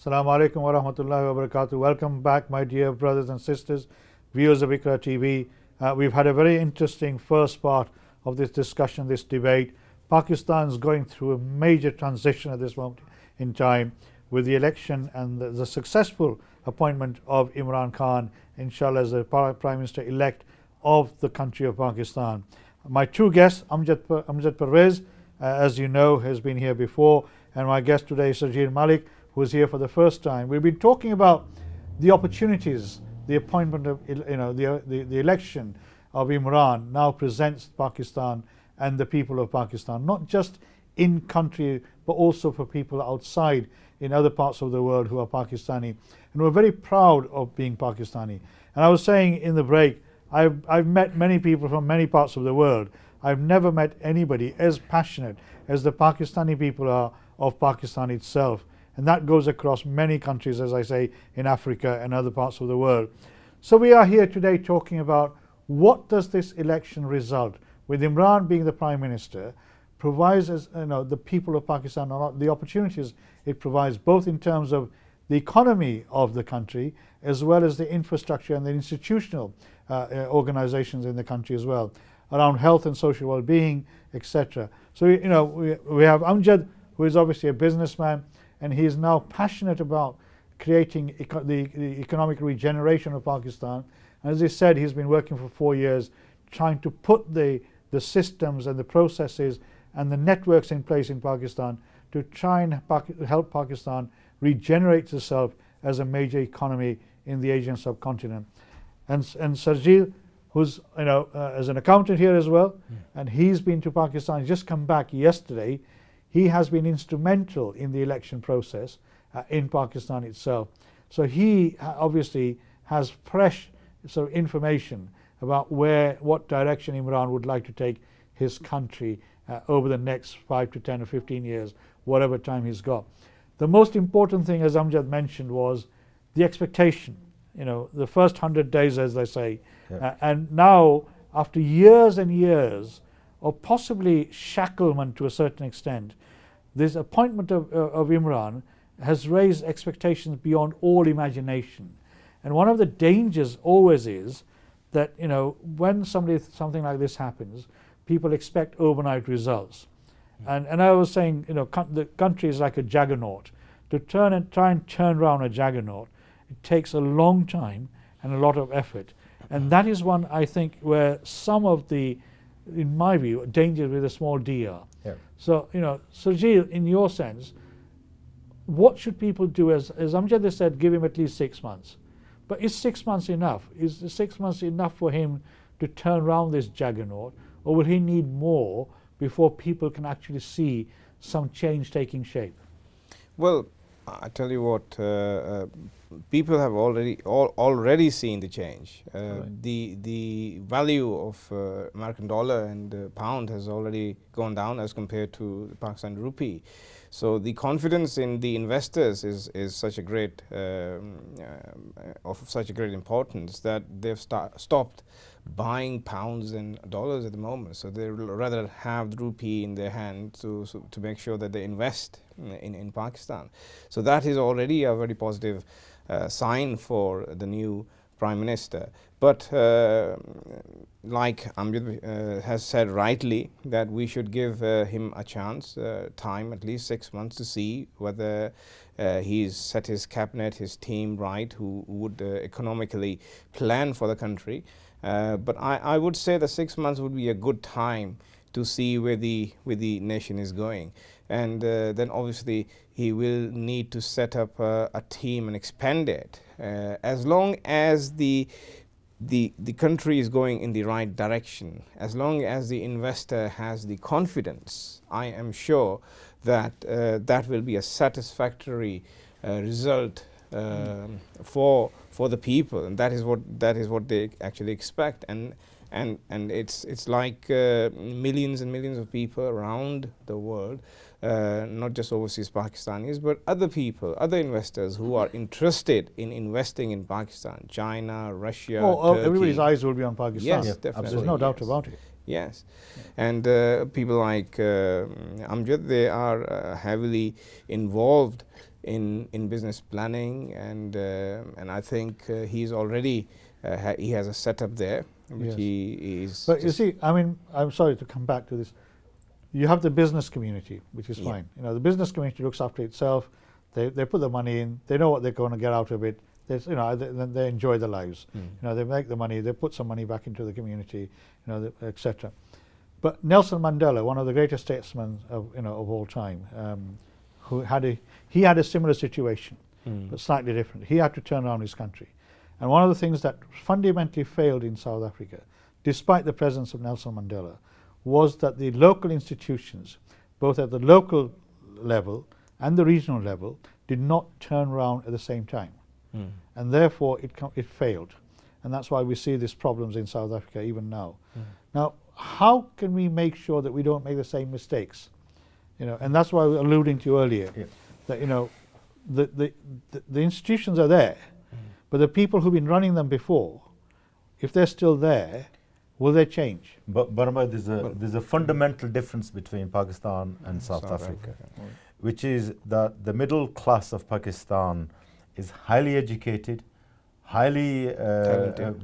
Assalamu alaikum wa rahmatullahi wa barakatuh. Welcome back, my dear brothers and sisters, viewers of IQRA TV. We've had a very interesting first part of this discussion, this debate. Pakistan is going through a major transition at this moment in time with the election and the successful appointment of Imran Khan, inshallah, as the Prime Minister-elect of the country of Pakistan. My two guests, Amjad Pervez, as you know, has been here before, and my guest today is Sajid Malik, who is here for the first time. We've been talking about the opportunities the appointment of, the election of Imran now presents Pakistan and the people of Pakistan, not just in country, but also for people outside in other parts of the world who are Pakistani. And we're very proud of being Pakistani. And I was saying in the break, I've met many people from many parts of the world. I've never met anybody as passionate as the Pakistani people are of Pakistan itself. And that goes across many countries, as I say, in Africa and other parts of the world. So we are here today talking about what does this election result, with Imran being the Prime Minister, provides as the people of Pakistan, or the opportunities it provides, both in terms of the economy of the country as well as the infrastructure and the institutional organizations in the country as well, around health and social well-being, etc. So we have Amjad, who is obviously a businessman, and he is now passionate about creating the economic regeneration of Pakistan. And as he said, he's been working for 4 years trying to put the systems and the processes and the networks in place in Pakistan to try and help Pakistan regenerate itself as a major economy in the Asian subcontinent. And Sarjil, who's as an accountant here as well, and he's been to Pakistan, he's just come back yesterday. He has been instrumental in the election process in Pakistan itself. So he obviously has fresh sort of information about what direction Imran would like to take his country over the next 5 to 10 or 15 years, whatever time he's got. The most important thing, as Amjad mentioned, was the expectation. The first 100 days, as they say. Yeah. And now, after years and years of possibly shacklement to a certain extent, this appointment of Imran has raised expectations beyond all imagination. And one of the dangers always is that when something like this happens, people expect overnight results. And I was saying, the country is like a juggernaut. To try and turn around a juggernaut, it takes a long time and a lot of effort. And that is one, I think, where some of the, in my view, dangers with a small d are. Yeah. So, Sajid, in your sense, what should people do? As Amjad said, give him at least 6 months. But is 6 months enough? Is the 6 months enough for him to turn around this juggernaut? Or will he need more before people can actually see some change taking shape? Well, I tell you what, people have already seen the change. Right. The value of American dollar and pound has already gone down as compared to the Pakistan rupee. So the confidence in the investors is such a great of such a great importance that they've stopped buying pounds and dollars at the moment. So they rather have the rupee in their hand to make sure that they invest in Pakistan. So that is already a very positive sign for the new Prime Minister. But like Amjad has said rightly, that we should give him a chance, time, at least 6 months, to see whether he's set his cabinet, his team right, who would economically plan for the country. But I would say that 6 months would be a good time to see where the nation is going. And then obviously he will need to set up a team and expand it. As long as the country is going in the right direction, as long as the investor has the confidence, I am sure that that will be a satisfactory result for the people, and that is what they actually expect. And it's like millions and millions of people around the world, not just overseas Pakistanis, but other people, other investors who are interested in investing in Pakistan, China, Russia, Turkey. Everybody's eyes will be on Pakistan. Yes, yeah, definitely. There's no doubt about it. Yes, and people like Amjad, they are heavily involved in business planning, and I think he's already he has a setup there which Yes. he is. But you see, I mean, I'm sorry to come back to this. You have the business community, which is fine. You know, the business community looks after itself. They put the money in. They know what they're going to get out of it. You know, they enjoy their lives. You know, they make the money. They put some money back into the community. You know, etc. But Nelson Mandela, one of the greatest statesmen of all time, who had a similar situation, but slightly different. He had to turn around his country, and one of the things that fundamentally failed in South Africa, despite the presence of Nelson Mandela, was that the local institutions, both at the local level and the regional level, did not turn around at the same time, and therefore it failed, and that's why we see these problems in South Africa even now. Now, how can we make sure that we don't make the same mistakes? You know, and that's why I was alluding to earlier, that you know, the institutions are there, but the people who've been running them before, if they're still there, will they change? But Burma, there's a fundamental difference between Pakistan and South Africa, which is that the middle class of Pakistan is highly educated, highly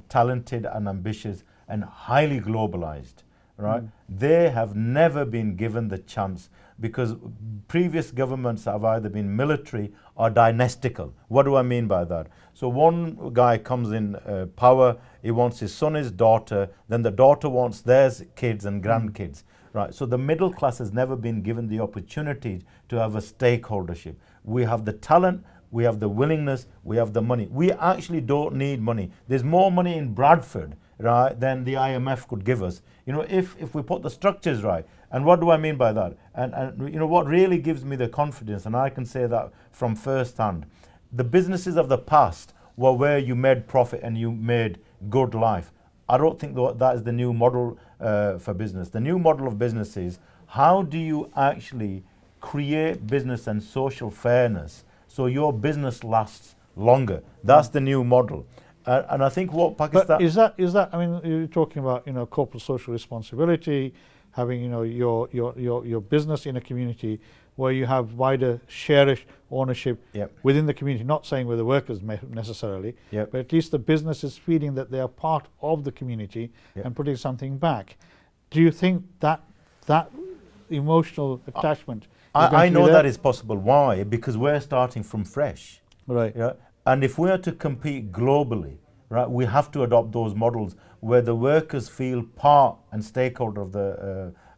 talented and ambitious, and highly globalized, right? They have never been given the chance because previous governments have either been military or dynastical. What do I mean by that? So one guy comes in power, he wants his son, his daughter, then the daughter wants their kids and grandkids, right? So the middle class has never been given the opportunity to have a stakeholdership. We have the talent, we have the willingness, we have the money. We actually don't need money. There's more money in Bradford, right, than the IMF could give us. You know, if we put the structures right. And what do I mean by that? And you know, what really gives me the confidence, and I can say that from first hand, the businesses of the past were where you made profit and you made good life. I don't think that is the new model for business. The new model of business is, how do you actually create business and social fairness so your business lasts longer? That's the new model. And I think what Pakistan... But is that, I mean, you're talking about, you know, corporate social responsibility, having, you know, your business in a community where you have wider share ownership within the community, not saying with the workers necessarily, but at least the business is feeling that they are part of the community and putting something back. Do you think that emotional attachment I know that is possible. Why? Because we're starting from fresh. Right. Yeah? And if we are to compete globally, right, we have to adopt those models where the workers feel part and stakeholder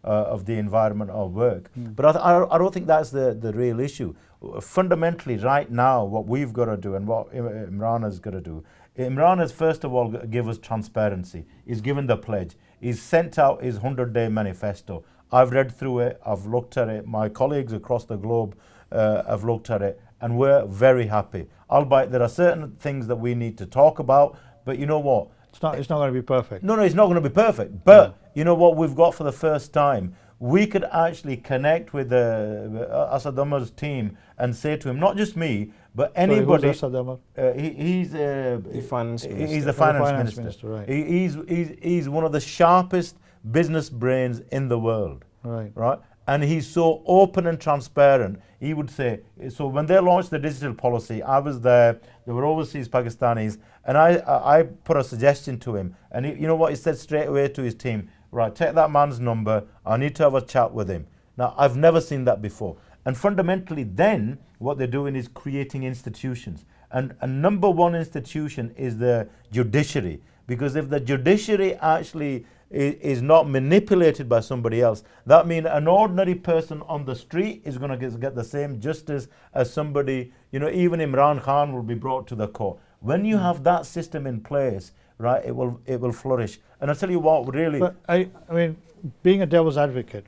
of the environment of work. But I don't think that's the real issue. Fundamentally, right now, what we've got to do and what Imran has got to do, Imran has first of all give us transparency. He's given the pledge. He's sent out his 100-day manifesto. I've read through it. I've looked at it. My colleagues across the globe have looked at it, and we're very happy. Albeit there are certain things that we need to talk about, but you know what? It's not going to be perfect. No, it's not going to be perfect. But you know what we've got for the first time? We could actually connect with Asad Umar's team and say to him, not just me, but anybody. Sorry, who's Asad Umar? He's the finance minister. He's the finance minister. Right. He's one of the sharpest business brains in the world. Right. And he's so open and transparent. He would say, so when they launched the digital policy, I was there, there were overseas Pakistanis, and I put a suggestion to him. And you know what, he said straight away to his team, right, take that man's number, I need to have a chat with him. Now, I've never seen that before. And fundamentally then, what they're doing is creating institutions. And a number one institution is the judiciary. Because if the judiciary actually is not manipulated by somebody else, that means an ordinary person on the street is going to get the same justice as somebody, you know, even Imran Khan will be brought to the court. When you have that system in place, right, it will flourish. And I'll tell you what, really... But I mean, being a devil's advocate,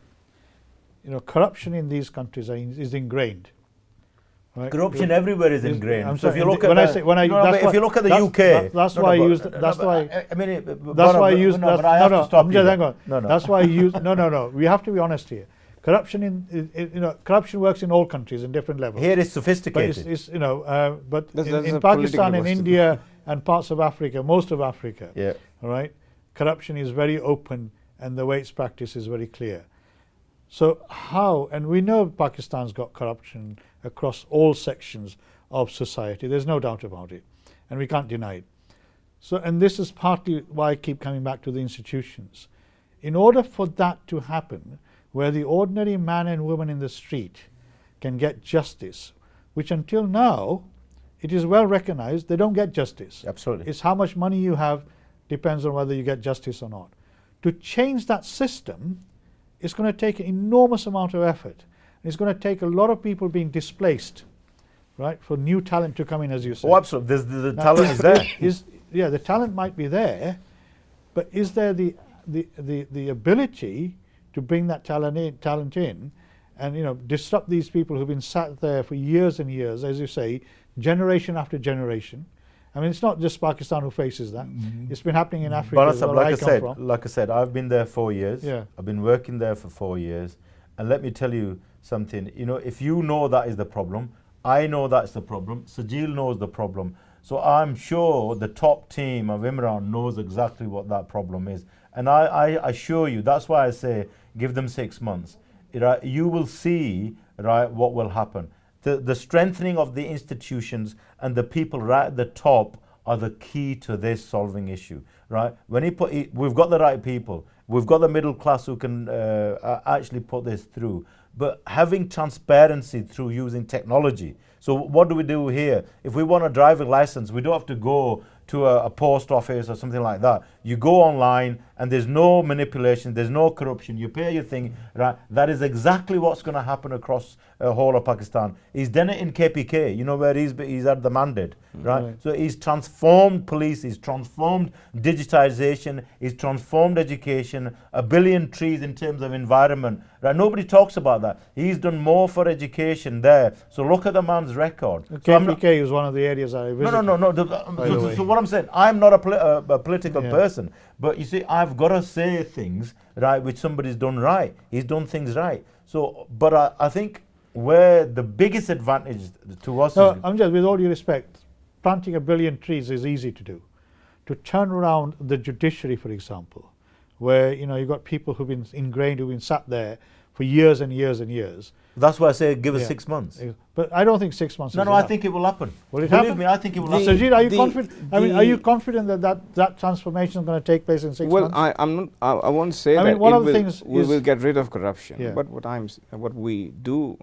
you know, corruption in these countries is ingrained. Right? Corruption everywhere is ingrained. I'm so sorry, if you look at if you look at the UK, that's why I used. That's why. I mean, that's why I used. No, but I have to stop you. Hang on. No. That's why I used. No. We have to be honest here. Corruption corruption works in all countries in different levels. Here it's sophisticated. But it's in Pakistan and India and parts of Africa, most of Africa, all right, corruption is very open and the way it's practiced is very clear. So how, and we know Pakistan's got corruption across all sections of society. There's no doubt about it, and we can't deny it. So, and this is partly why I keep coming back to the institutions. In order for that to happen, where the ordinary man and woman in the street can get justice, which until now, it is well recognized, they don't get justice. Absolutely. It's how much money you have depends on whether you get justice or not. To change that system, it's going to take an enormous amount of effort. It's going to take a lot of people being displaced, right, for new talent to come in, as you say. Oh, absolutely. The talent is there. Yeah, the talent might be there, but is there the ability to bring that talent in and disrupt these people who've been sat there for years and years, as you say, generation after generation. I mean, it's not just Pakistan who faces that. It's been happening in Africa as well, like I said, I've been there 4 years. Yeah. I've been working there for 4 years. And let me tell you something, if you know that is the problem, I know that's the problem, Sajil knows the problem. So I'm sure the top team of Imran knows exactly what that problem is. And I assure you, that's why I say, give them 6 months. Right? You will see, right, what will happen. The strengthening of the institutions and the people right at the top are the key to this solving issue, right? We've got the right people, we've got the middle class who can actually put this through, but having transparency through using technology. So what do we do here? If we want a driving license, we don't have to go to a post office or something like that. You go online and there's no manipulation, there's no corruption, you pay your thing, right? That is exactly what's going to happen across the whole of Pakistan. He's done it in KPK, where he's had the mandate, right? So he's transformed police, he's transformed digitization, he's transformed education, 1 billion trees in terms of environment, right? Nobody talks about that. He's done more for education there. So look at the man's record. KPK is one of the areas I visited. No. So what I'm saying, I'm not a political person, but you see, I've got to say things, right, which somebody's done right. He's done things right. So, but I think where the biggest advantage to us is... Amjad, with all due respect, planting 1 billion trees is easy to do. To turn around the judiciary, for example, where, you've got people who've been ingrained, who've been sat there for years and years and years. That's why I say give us 6 months. But I don't think 6 months is enough. I think it will happen. Will it happen? Believe me, I think it will happen. Sajid, are you confident? Are you confident that transformation is going to take place in 6 months? Well, I'm not. I won't say that. One of the things we will get rid of corruption. Yeah. But what we do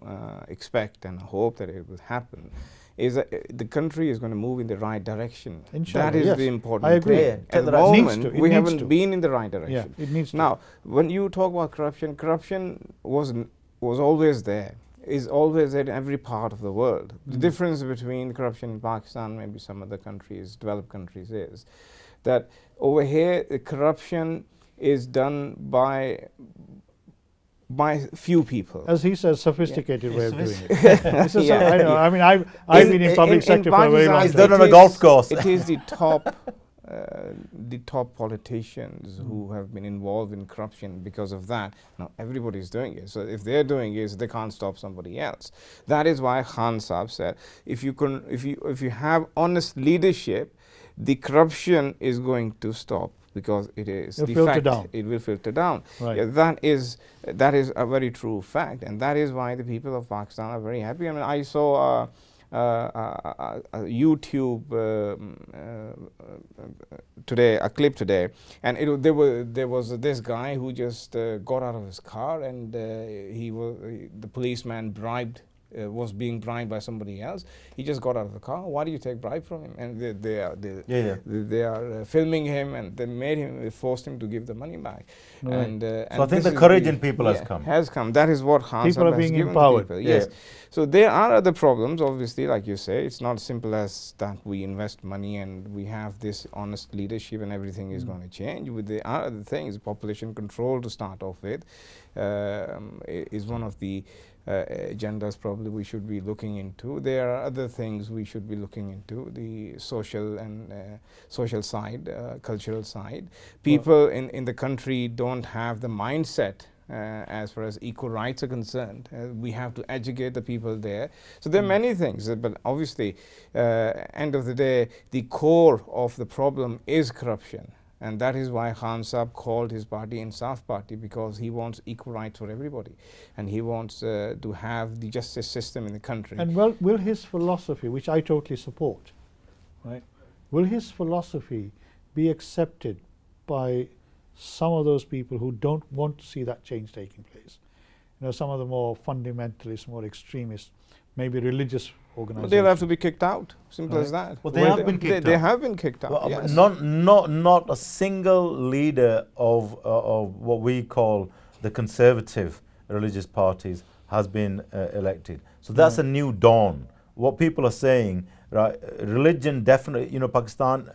expect and hope that it will happen is that the country is going to move in the right direction. Inshallah, that is yes. the important I agree. thing. At the moment, we haven't been in the right direction. Yeah, it needs to. Now, when you talk about corruption was always there. Is always there in every part of the world. The difference between corruption in Pakistan, maybe some other countries, developed countries, is that over here the corruption is done by few people. As he says, sophisticated way of doing it. I know. I mean, I've been in public sector for a very long time. He's done on a golf course. It is the top politicians who have been involved in corruption because of that. Now everybody is doing it. So if they're doing it, they can't stop somebody else. That is why Khan Saab said, if you have honest leadership, the corruption is going to stop, because it is the fact. It will filter down. Right. Yeah, that is a very true fact, and that is why the people of Pakistan are very happy. I mean, I saw a YouTube today, a clip today, and there was this guy who just got out of his car, and the policeman was being bribed by somebody else. He just got out of the car. Why do you take bribe from him? And they are filming him, and they forced him to give the money back. Right. And so I think the courage in people has come. Has come. That is what Khan people are being empowered. Yes. So there are other problems, obviously, like you say. It's not simple as that we invest money and we have this honest leadership and everything is going to change. There are other things. Population control, to start off with, is one of the agendas probably we should be looking into. There are other things we should be looking into, the social and social side, cultural side. People in the country don't have the mindset as far as equal rights are concerned. We have to educate the people there. So there are many things, but obviously end of the day, the core of the problem is corruption. And that is why Khan Sahib called his party Insaf Party, because he wants equal rights for everybody. And he wants to have the justice system in the country. And well, will his philosophy, which I totally support, right, will his philosophy be accepted by some of those people who don't want to see that change taking place? You know, some of the more fundamentalists, more extremists, maybe religious organizations. They'll have to be kicked out. Simple as that. Well, they have been kicked out. They have been kicked out. Well, yes. not a single leader of what we call the conservative religious parties has been elected. So that's a new dawn. What people are saying, right? Religion definitely, you know, Pakistan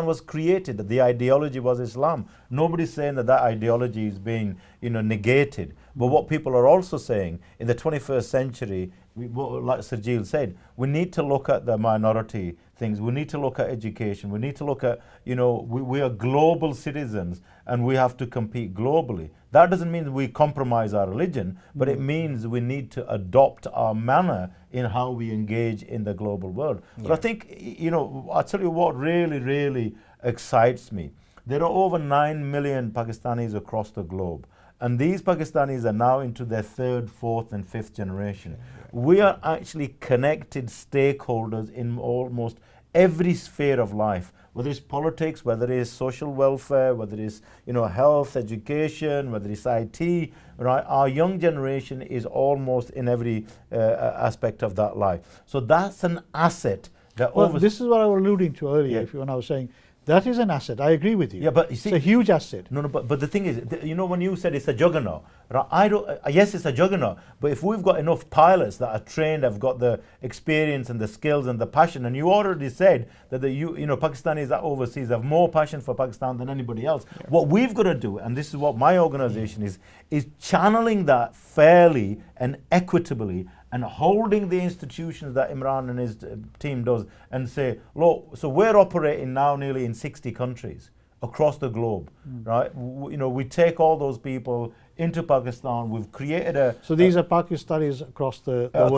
was created. The ideology was Islam. Nobody's saying that ideology is being, you know, negated. But what people are also saying, in the 21st century, like Sergil said, we need to look at the minority things. We need to look at education. We need to look at, you know, we are global citizens and we have to compete globally. That doesn't mean we compromise our religion, but it means we need to adopt our manner in how we engage in the global world. But I think, you know, I'll tell you what really excites me. There are over 9 million Pakistanis across the globe. And these Pakistanis are now into their 3rd, 4th and 5th generation. We are actually connected stakeholders in almost every sphere of life, whether it's politics, whether it's social welfare, whether it's, you know, health, education, whether it's IT, right? Our young generation is almost in every aspect of that life. So that's an asset that this is what I was alluding to earlier, when I was saying that is an asset. I agree with you. Yeah, but you see, it's a huge asset. No, but the thing is, you know, when you said it's a juggernaut, right? Yes, it's a juggernaut. But if we've got enough pilots that are trained, have got the experience and the skills and the passion, and you already said that you know, Pakistanis that overseas have more passion for Pakistan than anybody else. Yeah. What we've got to do, and this is what my organization is channeling that fairly and equitably, and holding the institutions that Imran and his team does, and say, look, so we're operating now nearly in 60 countries across the globe, right? You know, we take all those people into Pakistan. We've created a... So these are Pakistanis across the world?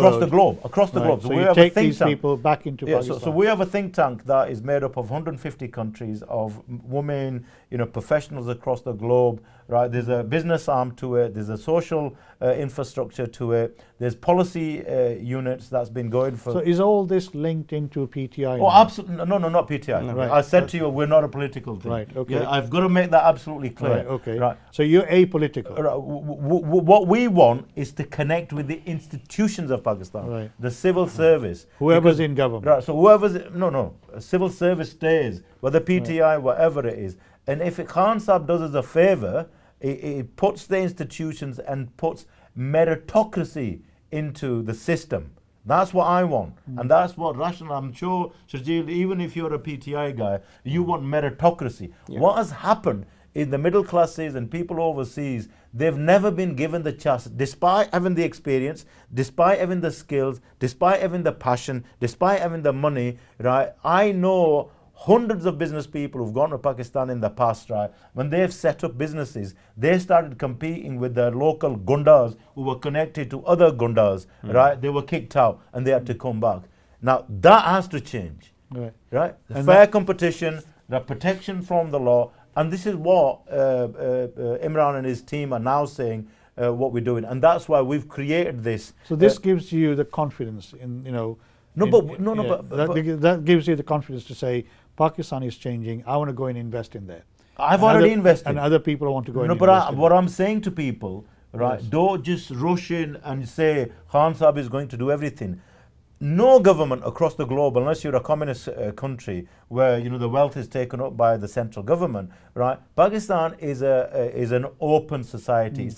Across the globe. So we have take these people back into Pakistan. So we have a think tank that is made up of 150 countries, of women, you know, professionals across the globe, right? There's a business arm to it. There's a social infrastructure to it. There's policy units that's been going for... So is all this linked into PTI? Oh, absolutely. No, not PTI. No, right. I said to you, we're not a political thing. Right, okay. Yeah, I've got to make that absolutely clear. Right, okay. Right. So you're apolitical. Right. What we want is to connect with the institutions of Pakistan, right, the civil service. Whoever's in government. Right, so whoever's... No. Civil service stays, whether PTI, whatever it is. And if Khan Sahib does us a favour, it puts the institutions and puts meritocracy into the system. That's what I want. And that's what rational, I'm sure, Sharjeel, even if you're a PTI guy, you want meritocracy. Yeah. What has happened in the middle classes and people overseas, they've never been given the chance, despite having the experience, despite having the skills, despite having the passion, despite having the money, right? I know hundreds of business people who've gone to Pakistan in the past, right? When they've set up businesses, they started competing with their local gundas who were connected to other gundas, right? They were kicked out and they had to come back. Now, that has to change, right? Fair competition, the protection from the law, and this is what Imran and his team are now saying what we're doing, and that's why we've created this. So this gives you the confidence in, you know... That gives you the confidence to say, Pakistan is changing, I want to go and invest in there. I've already invested. And other people want to go and invest in what I'm saying to people, right, don't just rush in and say, Khan Sahib is going to do everything. No government across the globe, unless you're a communist country where, you know, the wealth is taken up by the central government, right? Pakistan is an open society.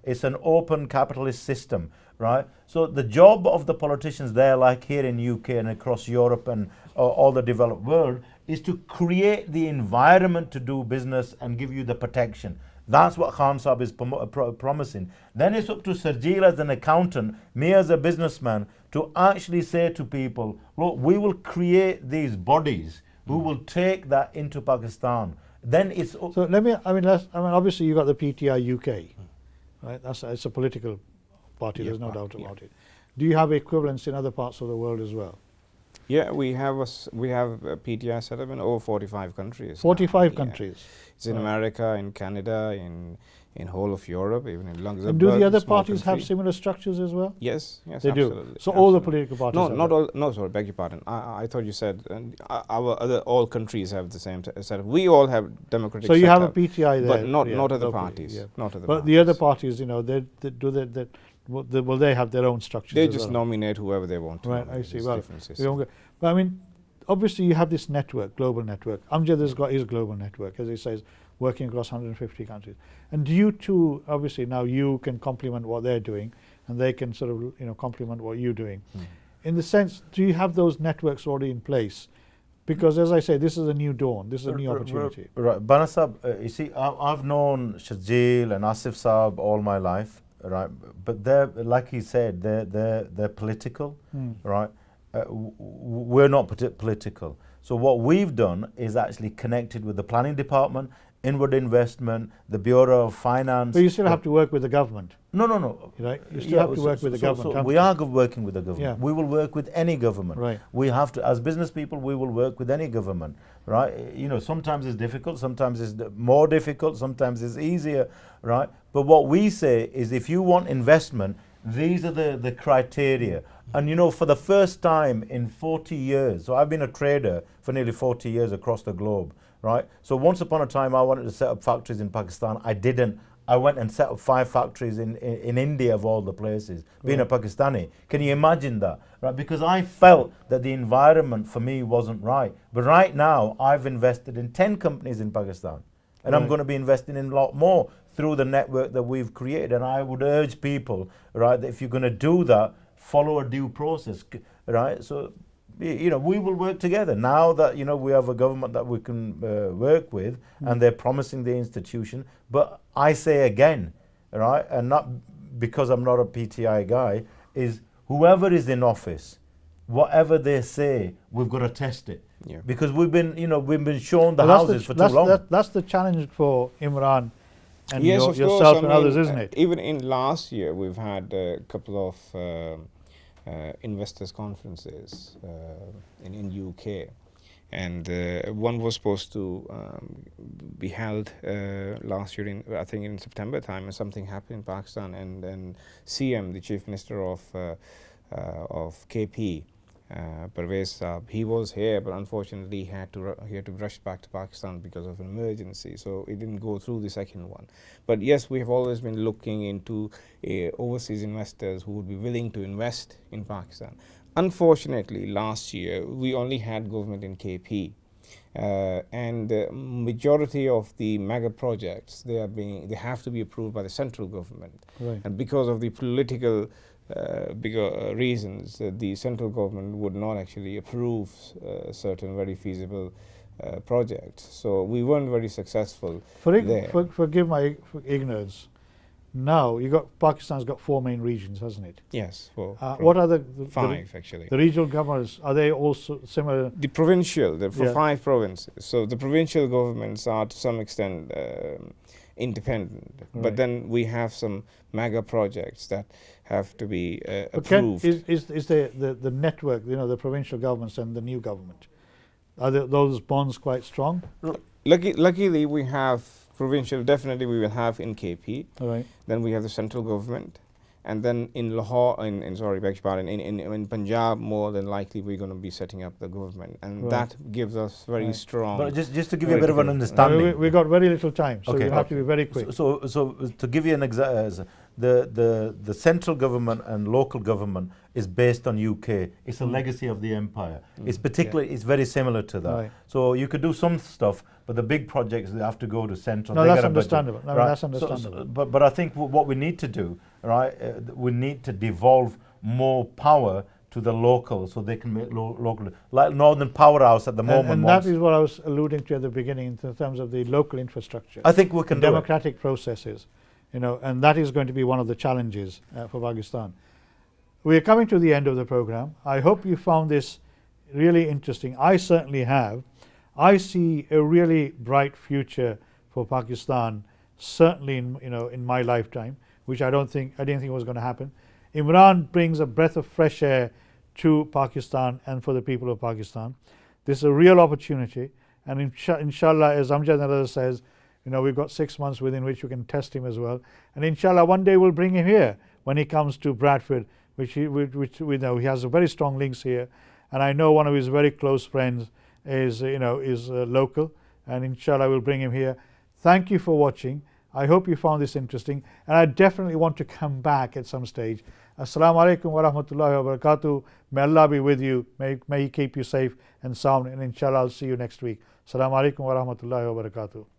It's an open capitalist system, right? So the job of the politicians there, like here in UK and across Europe and all the developed world, is to create the environment to do business and give you the protection. That's what Khan Sahib is promising. Then it's up to Sergil as an accountant, me as a businessman, to actually say to people, look, we will create these bodies who will take that into Pakistan. Then it's... So obviously you got the PTI UK, right? It's a political party, there's no doubt about it. Do you have equivalents in other parts of the world as well? Yeah, we have a PTI set up in over 45 countries. 45 now. countries. Yeah. It's in America, in Canada, in whole of Europe, even in Luxembourg. And do the other small parties country. have similar structures as well? Yes, yes, they absolutely. do. So all the political parties. No, have not that. all. No, sorry, beg your pardon. I thought you said all countries have the same setup. We all have democratic. So you have a setup, PTI there, but not other locally, parties. yeah. Not other. But parties. the other parties, you know, will they have their own structures? They as just well? nominate whoever they want to. Right, nominate. I see. It's Well, different we system. won't go- but I mean, obviously you have this network, global network. Amjad has got his global network, as he says, working across 150 countries. And you two, obviously now you can complement what they're doing, and they can sort of, you know, complement what you're doing. In the sense, do you have those networks already in place? Because as I say, this is a new dawn, this is a new opportunity. Right, Bana Sahab, you see, I've known Shajil and Asif Saab all my life, right? But they're, like he said, they're political, right? We're not political. So what we've done is actually connected with the planning department, inward investment, the Bureau of Finance. But you still have to work with the government. No. Right? You still have to work with the government. So we are working with the government. Yeah. We will work with any government. Right. We have to, as business people, we will work with any government. Right? You know, sometimes it's difficult, sometimes it's more difficult, sometimes it's easier. Right? But what we say is, if you want investment, these are the criteria. And you know, for the first time in 40 years, so I've been a trader for nearly 40 years across the globe. Right? So once upon a time I wanted to set up factories in Pakistan. I didn't. I went and set up 5 factories in India, of all the places, being a Pakistani. Can you imagine that? Right? Because I felt that the environment for me wasn't right. But right now I've invested in 10 companies in Pakistan. And I'm going to be investing in a lot more through the network that we've created. And I would urge people, right, that if you're going to do that, follow a due process, right? So, you know, we will work together. Now that, you know, we have a government that we can work with, and they're promising the institution. But I say again, right, and not because I'm not a PTI guy, is whoever is in office, whatever they say, we've got to test it. Yeah. Because we've been shown the houses for too long. That's the challenge for Imran and yes, yourself and others, isn't it? Even in last year, we've had a couple of investors conferences in UK, and one was supposed to be held last year I think in September time, and something happened in Pakistan, and then CM, the Chief Minister of KP, Parvez Saab, he was here, but unfortunately he had to rush back to Pakistan because of an emergency, so it didn't go through the second one. But yes, we have always been looking into overseas investors who would be willing to invest in Pakistan. Unfortunately, last year we only had government in KP, and the majority of the mega projects, they have to be approved by the central government, Right. and because of the political bigger reasons, the central government would not actually approve certain very feasible projects. So we weren't very successful there. Forgive my ignorance. Now Pakistan's got 4 main regions, hasn't it? Yes. What are the 5 actually? The regional governors, are they also similar? The provincial, for Yeah. 5 provinces. So the provincial governments are to some extent independent, Right. but then we have some mega projects that have to be But approved. is the network, you know, the provincial governments and the new government, are those bonds quite strong? Luckily, we have provincial. Definitely, we will have in KP. All right. Then we have the central government, and then in Lahore, in Punjab, more than likely we're going to be setting up the government, and Right. that gives us very strong. But just to give you a bit of an understanding. We got very little time, so Okay. you have to be very quick. So to give you an example, the central government and local government is based on UK. It's a legacy of the empire. It's particularly, it's very similar to that. Right. So you could do some stuff, but the big projects, they have to go to central. No, They that's get a budget, understandable. No, right? that's understandable. But I think what we need to do, right, we need to devolve more power to the local, so they can make local, like Northern Powerhouse at the moment. And that is what I was alluding to at the beginning in terms of the local infrastructure. I think we can do it. Democratic processes, you know, and that is going to be one of the challenges for Pakistan. We are coming to the end of the program. I hope you found this really interesting. I certainly have. I see a really bright future for Pakistan, certainly in my lifetime, which I didn't think was going to happen. Imran brings a breath of fresh air to Pakistan and for the people of Pakistan. This is a real opportunity, and inshallah, as Amjad Narada says, you know, we've got 6 months within which we can test him as well, and inshallah one day we'll bring him here when he comes to Bradford, which we know he has a very strong links here, and I know one of his very close friends is local, and inshallah we'll bring him here. Thank you for watching. I hope you found this interesting, and I definitely want to come back at some stage. Assalamu alaikum wa rahmatullahi wa barakatuh. May Allah be with you. May He keep you safe and sound, and inshallah I'll see you next week. Assalamu alaikum wa rahmatullahi wa barakatuh.